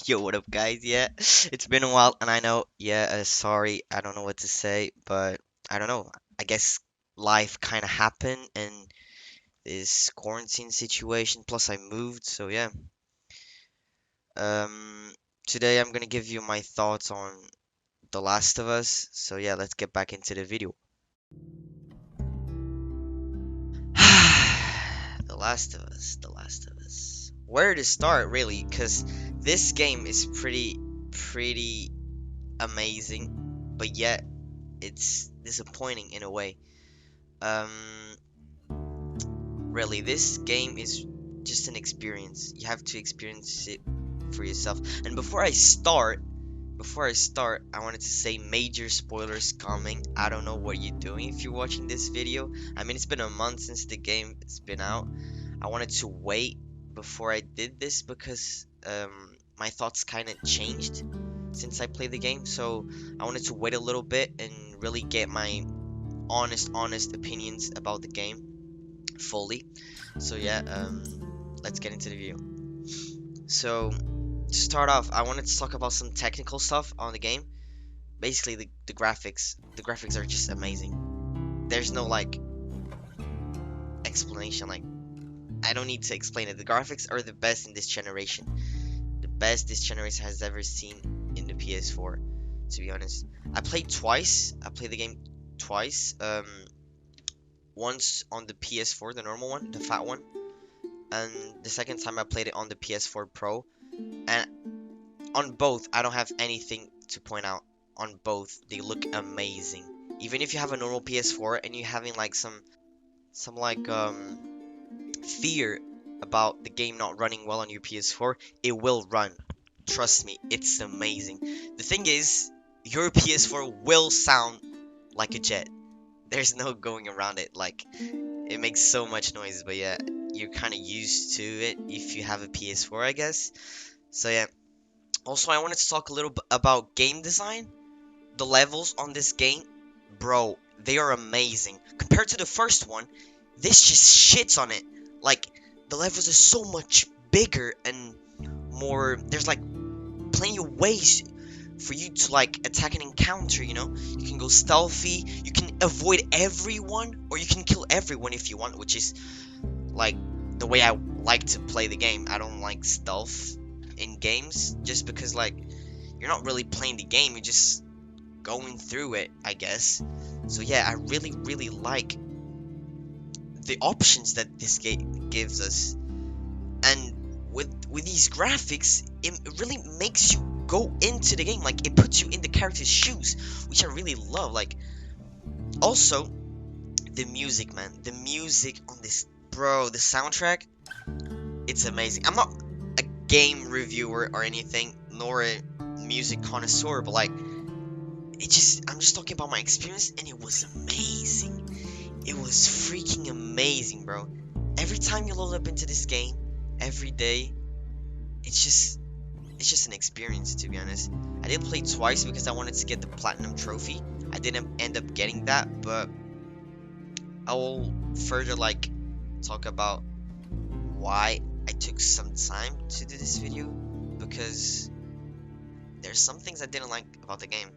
Yo, what up, guys? Yeah, it's been a while, and I know, yeah, sorry, I don't know what to say, but I don't know. I guess life kind of happened, and this quarantine situation, plus I moved, so yeah. Um, Today I'm gonna give you my thoughts on The Last of Us, so yeah, let's get back into the video. The Last of Us, The Last of Us. Where to start, really? Because this game is pretty amazing, but yet it's disappointing in a way. Um, really, this game is just an experience. You have to experience it for yourself. And before I start, I wanted to say major spoilers coming. I don't know what you're doing if you're watching this video. I mean, it's been a month since the game has been out. I wanted to wait before I did this because my thoughts kind of changed since I played the game. So I wanted to wait a little bit and really get my honest opinions about the game fully. So yeah, let's get into the video. So to start off, I wanted to talk about some technical stuff on the game. Basically, the graphics. The graphics are just amazing. There's no like explanation. Like I don't need to explain it. The graphics are the best in this generation. The best this generation has ever seen in the PS4. To be honest, I played twice. I played the game twice. Once on the PS4, the normal one, the fat one, and the second time I played it on the PS4 Pro. And on both, I don't have anything to point out. On both, they look amazing. Even if you have a normal PS4 and you're having like some like fear about the game not running well on your PS4, it will run. Trust me, it's amazing. The thing is, your PS4 will sound like a jet. There's no going around it. Like, it makes so much noise, but yeah, you're kind of used to it if you have a PS4, I guess. So yeah. Also, I wanted to talk a little bit about game design. The levels on this game, bro, they are amazing. Compared to the first one, this just shits on it. Like, the levels are so much bigger and more. There's like plenty of ways for you to like attack an encounter, you know? You can go stealthy, you can avoid everyone, or you can kill everyone if you want, which is like the way I like to play the game. I don't like stealth in games just because like you're not really playing the game, you're just going through it, I guess. So yeah, I really like the options that this game gives us. And with these graphics, it really makes you go into the game. Like, it puts you in the character's shoes, which I really love. Like, also the music, man. The music on this, bro, the soundtrack, it's amazing. I'm not a game reviewer or anything, nor a music connoisseur, but like, I'm just talking about my experience, and it was amazing. It was freaking amazing, bro. Every time you load up into this game, every day, it's just an experience, to be honest. I did play twice because I wanted to get the platinum trophy. I didn't end up getting that, but I will further like talk about why I took some time to do this video, because there's some things I didn't like about the game.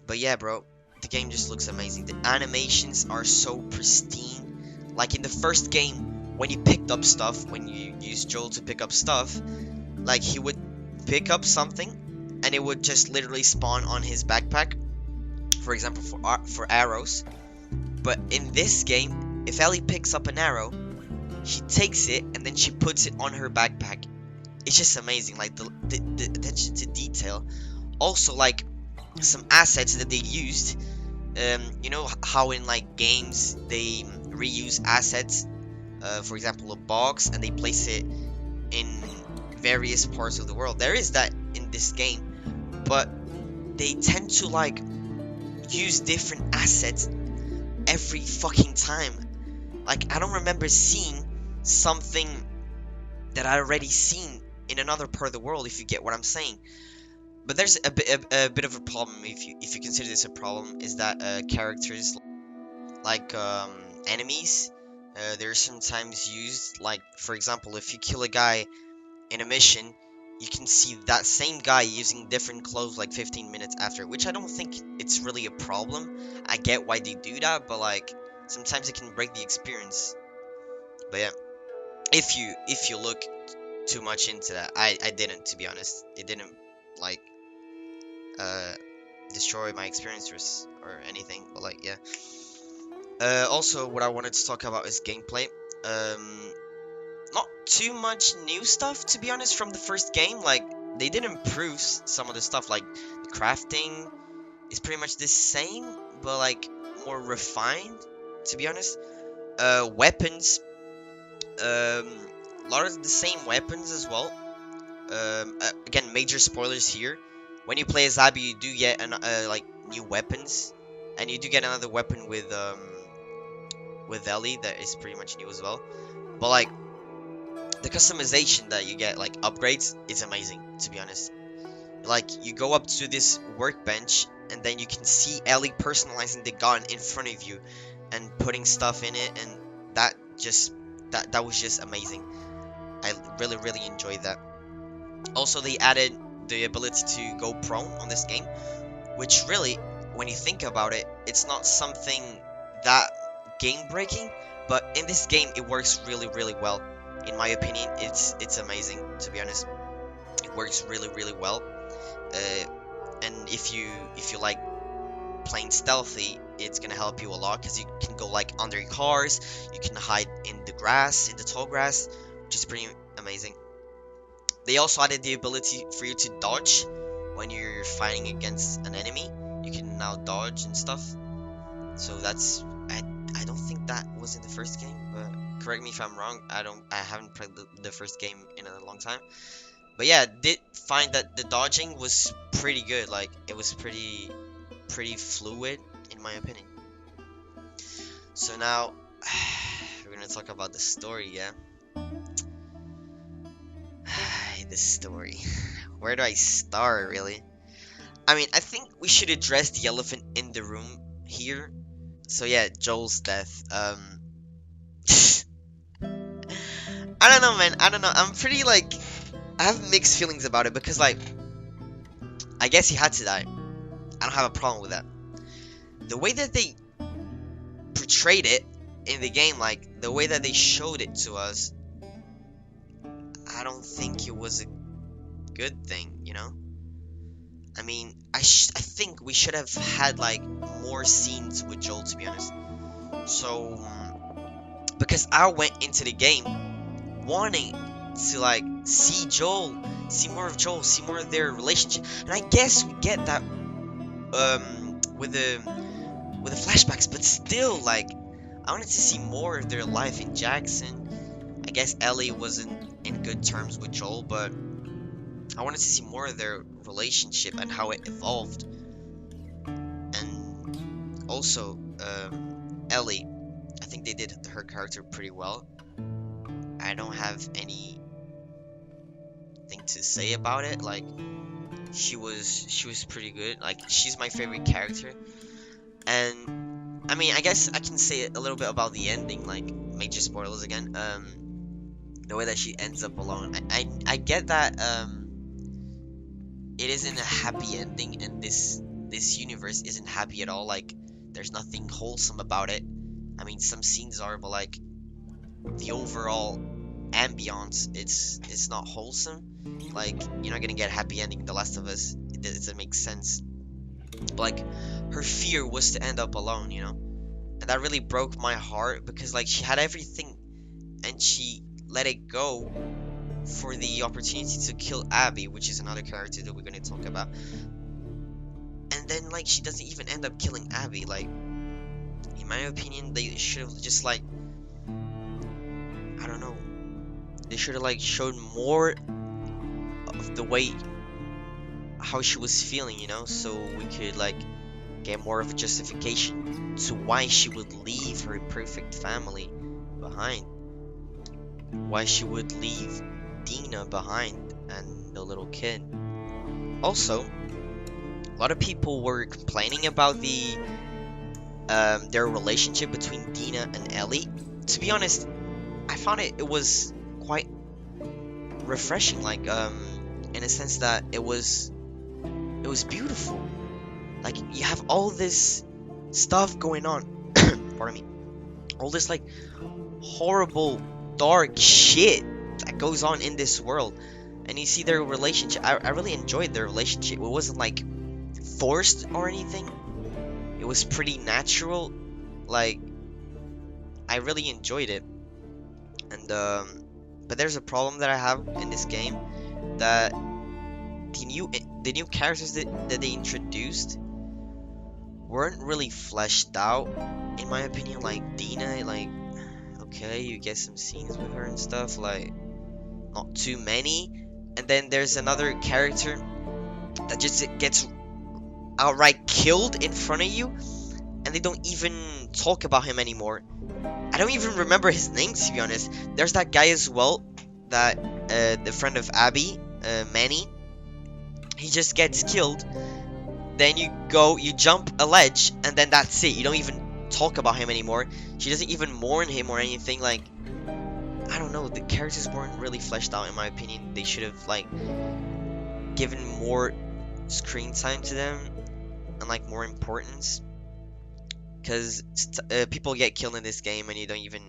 But yeah, bro, the game just looks amazing. The animations are so pristine. Like in the first game, when you picked up stuff, when you used Joel to pick up stuff, like he would pick up something and it would just literally spawn on his backpack. For example, for arrows. But in this game, if Ellie picks up an arrow, she takes it and then she puts it on her backpack. It's just amazing, like the attention to detail. Also, like some assets that they used. You know how in like games they reuse assets. For example, a box, and they place it in various parts of the world. There is that in this game, but they tend to like use different assets every fucking time. Like, I don't remember seeing something that I already seen in another part of the world, if you get what I'm saying. But there's a bit of a problem, if you consider this a problem, is that characters like enemies, they're sometimes used. Like, for example, if you kill a guy in a mission, you can see that same guy using different clothes like 15 minutes after, which I don't think it's really a problem. I get why they do that, but like sometimes it can break the experience. But yeah, if you look too much into that, I didn't, to be honest. It didn't like uh destroy my experience or anything, but like yeah. Also, what I wanted to talk about is gameplay. Not too much new stuff, to be honest, from the first game. Like, they did improve some of the stuff, like the crafting is pretty much the same, but like more refined, to be honest. Weapons, a lot of the same weapons as well. Again, major spoilers here. When you play as Abby, you do get like new weapons, and you do get another weapon with Ellie that is pretty much new as well. But like the customization that you get, like upgrades, is amazing, to be honest. Like, you go up to this workbench and then you can see Ellie personalizing the gun in front of you and putting stuff in it, and that was just amazing. I really enjoyed that. Also, they added the ability to go prone on this game, which really, when you think about it, it's not something that game breaking, but in this game it works really well. In my opinion, it's amazing, to be honest. It works really well. And if you like playing stealthy, it's gonna help you a lot, because you can go like under cars, you can hide in the grass, in the tall grass, which is pretty amazing. They also added the ability for you to dodge when you're fighting against an enemy. You can now dodge and stuff. So that's I don't think that was in the first game, but correct me if I'm wrong. I haven't played the first game in a long time. But yeah, did find that the dodging was pretty good. Like, it was pretty fluid, in my opinion. So now we're gonna talk about the story, yeah. The story. Where do I start, really? I mean, I think we should address the elephant in the room here. So yeah, Joel's death. I don't know, man. I don't know. I'm pretty like, I have mixed feelings about it, because like, I guess he had to die. I don't have a problem with that. The way that they portrayed it in the game, like the way that they showed it to us, I don't think it was a good thing, you know? I mean, I think we should have had like more scenes with Joel, to be honest. So, because I went into the game wanting to like see Joel, see more of Joel, see more of their relationship, and I guess we get that with the flashbacks, but still, like, I wanted to see more of their life in Jackson. I guess Ellie wasn't in good terms with Joel, but I wanted to see more of their relationship and how it evolved. And also, Ellie, I think they did her character pretty well. I don't have anything to say about it. Like, she was pretty good. Like, she's my favorite character. And I mean, I guess I can say a little bit about the ending, like major spoilers again. The way that she ends up alone. I get that it isn't a happy ending, and this universe isn't happy at all. Like, there's nothing wholesome about it. I mean, some scenes are, but like the overall ambiance, it's not wholesome. Like, you're not gonna get a happy ending in The Last of Us. It doesn't make sense. But like, her fear was to end up alone, you know? And that really broke my heart, because like, she had everything and she let it go for the opportunity to kill Abby, which is another character that we're gonna talk about. And then like, she doesn't even end up killing Abby. Like, in my opinion, they should have just like, I don't know, they should have like showed more of the way how she was feeling, you know, so we could like get more of a justification to why she would leave her perfect family behind, why she would leave Dina behind and the little kid. Also, a lot of people were complaining about the their relationship between Dina and Ellie. To be honest, I found it was quite refreshing. Like, in a sense that it was beautiful. Like, you have all this stuff going on. Pardon me. All this like horrible, dark shit that goes on in this world, and you see their relationship. I really enjoyed their relationship. It wasn't like forced or anything. It was pretty natural. Like, I really enjoyed it. And but there's a problem that I have in this game, that the new characters that they introduced weren't really fleshed out, in my opinion. Like Dina, like, okay, you get some scenes with her and stuff, like not too many. And then there's another character that just gets outright killed in front of you, and they don't even talk about him anymore. I don't even remember his name, to be honest. There's that guy as well, that the friend of Abby, Manny. He just gets killed. Then you jump a ledge, and then that's it. You don't even talk about him anymore. She doesn't even mourn him or anything. Like, I don't know. The characters weren't really fleshed out, in my opinion. They should have like given more screen time to them and like more importance. Because people get killed in this game and you don't even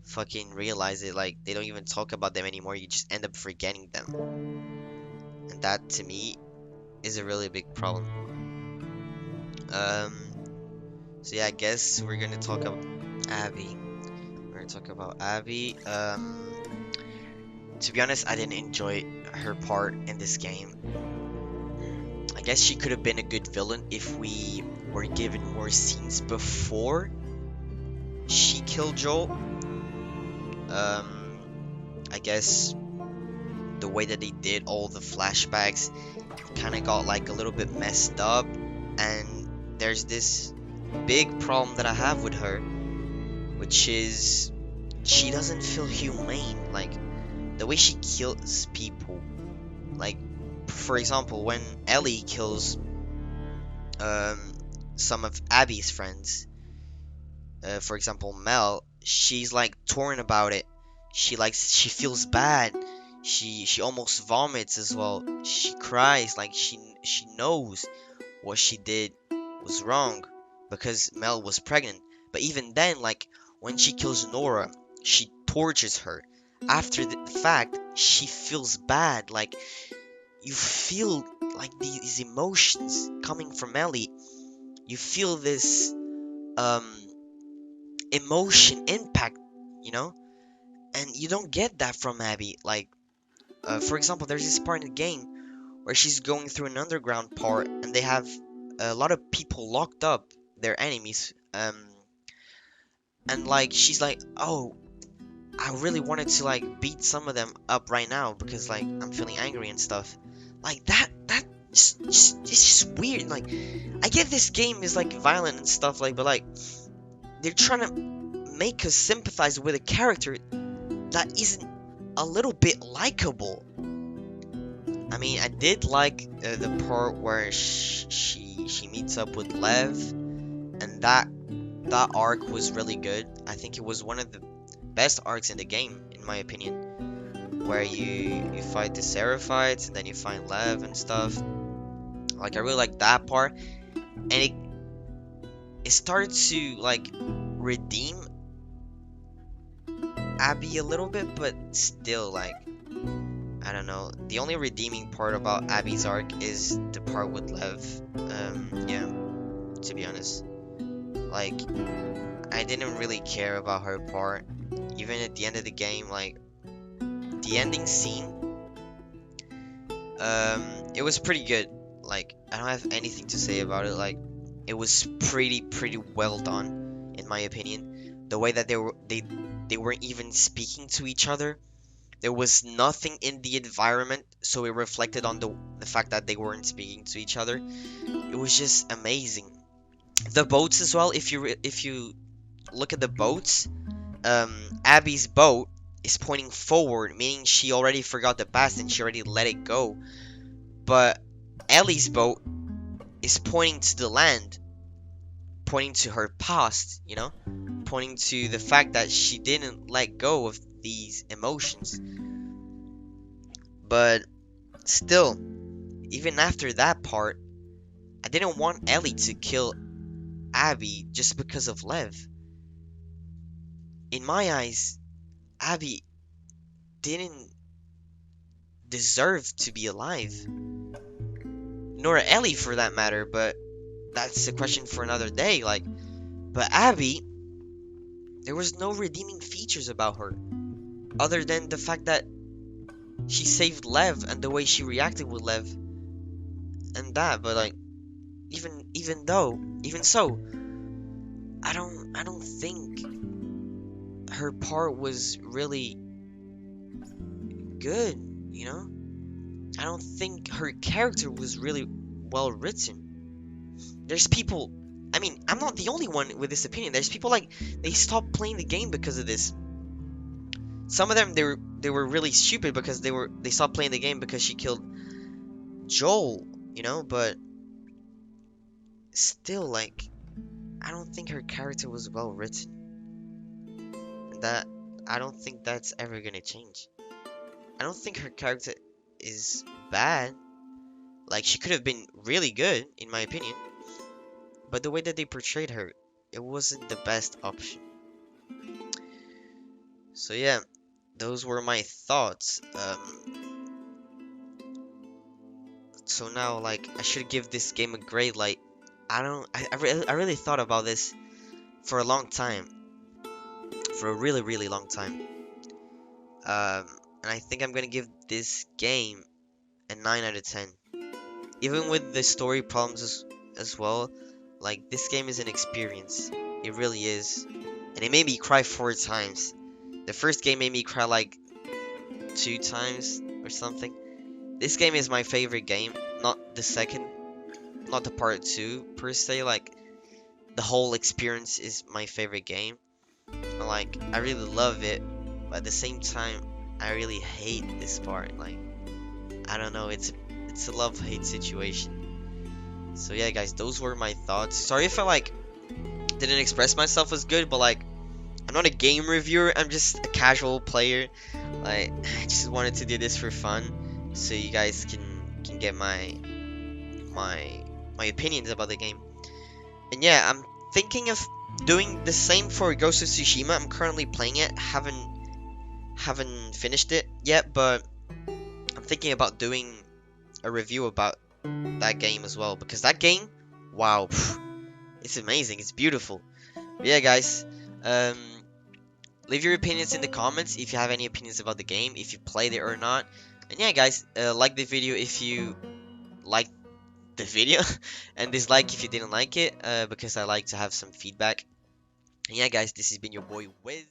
fucking realize it. Like, they don't even talk about them anymore. You just end up forgetting them. And that, to me, is a really big problem. So yeah, I guess we're gonna talk about Abby. We're gonna talk about Abby. To be honest, I didn't enjoy her part in this game. I guess she could have been a good villain if we were given more scenes before she killed Joel. I guess the way that they did all the flashbacks kind of got like a little bit messed up, and there's this big problem that I have with her, which is she doesn't feel humane. Like, the way she kills people, like, for example, when Ellie kills some of Abby's friends, for example Mel, she's like torn about it. She feels bad. She almost vomits as well. She cries, like she knows what she did was wrong because Mel was pregnant. But even then, like, when she kills Nora, she tortures her. After the fact, she feels bad. Like, you feel like these emotions coming from Ellie. You feel this emotion impact, you know? And you don't get that from Abby. Like, for example, there's this part in the game where she's going through an underground part, and they have a lot of people locked up, their enemies, and like, she's like, oh, I really wanted to like beat some of them up right now because like I'm feeling angry and stuff. Like, that it's just weird. Like, I get this game is like violent and stuff, like, but like, they're trying to make us sympathize with a character that isn't a little bit likable. I mean, I did like the part where she meets up with Lev, and that arc was really good. I think it was one of the best arcs in the game, in my opinion, where you fight the Seraphites and then you find Lev and stuff. Like, I really like that part, and it started to like redeem Abby a little bit, but still, like, I don't know. The only redeeming part about Abby's arc is the part with Lev. Yeah, to be honest. Like, I didn't really care about her part. Even at the end of the game, like, the ending scene, it was pretty good. Like, I don't have anything to say about it. Like, it was pretty well done, in my opinion. The way that they weren't even speaking to each other. There was nothing in the environment, so it reflected on the fact that they weren't speaking to each other. It was just amazing. The boats as well. If you look at the boats, Abby's boat is pointing forward, meaning she already forgot the past and she already let it go. But Ellie's boat is pointing to the land, pointing to her past, you know, pointing to the fact that she didn't let go of these emotions. But still, even after that part, I didn't want Ellie to kill Abby just because of Lev. In my eyes, Abby didn't deserve to be alive. Nor Ellie for that matter, but that's a question for another day. Like, but Abby, there was no redeeming features about her. Other than the fact that she saved Lev and the way she reacted with Lev and that, but like even so, I don't think her part was really good, you know? I don't think her character was really well written. There's people, I mean, I'm not the only one with this opinion. There's people like they stopped playing the game because of this. Some of them they were really stupid because they stopped playing the game because she killed Joel, you know, but still like I don't think her character was well written. And that I don't think that's ever gonna change. I don't think her character is bad. Like she could have been really good in my opinion. But the way that they portrayed her, it wasn't the best option. So yeah, those were my thoughts. So now like I should give this game a grade. Like I really thought about this for a long time, for a really long time. And I think I'm gonna give this game a 9 out of 10. Even with the story problems as well, like this game is an experience. It really is. And it made me cry 4 times. The first game made me cry like 2 times or something. This game is my favorite game, not the second, not the part 2 per se. Like the whole experience is my favorite game. Like I really love it, but at the same time I really hate this part. Like I don't know, it's a love-hate situation. So yeah guys, those were my thoughts. Sorry if I like didn't express myself as good, but like I'm not a game reviewer, I'm just a casual player. Like I just wanted to do this for fun so you guys can get my opinions about the game. And yeah, I'm thinking of doing the same for Ghost of Tsushima. I'm currently playing it, haven't finished it yet, but I'm thinking about doing a review about that game as well, because that game, wow, it's amazing, it's beautiful. But yeah guys, leave your opinions in the comments if you have any opinions about the game, if you played it or not. And yeah guys, like the video if you liked the video and dislike if you didn't like it, because I like to have some feedback. And yeah guys, this has been your boy Wiz.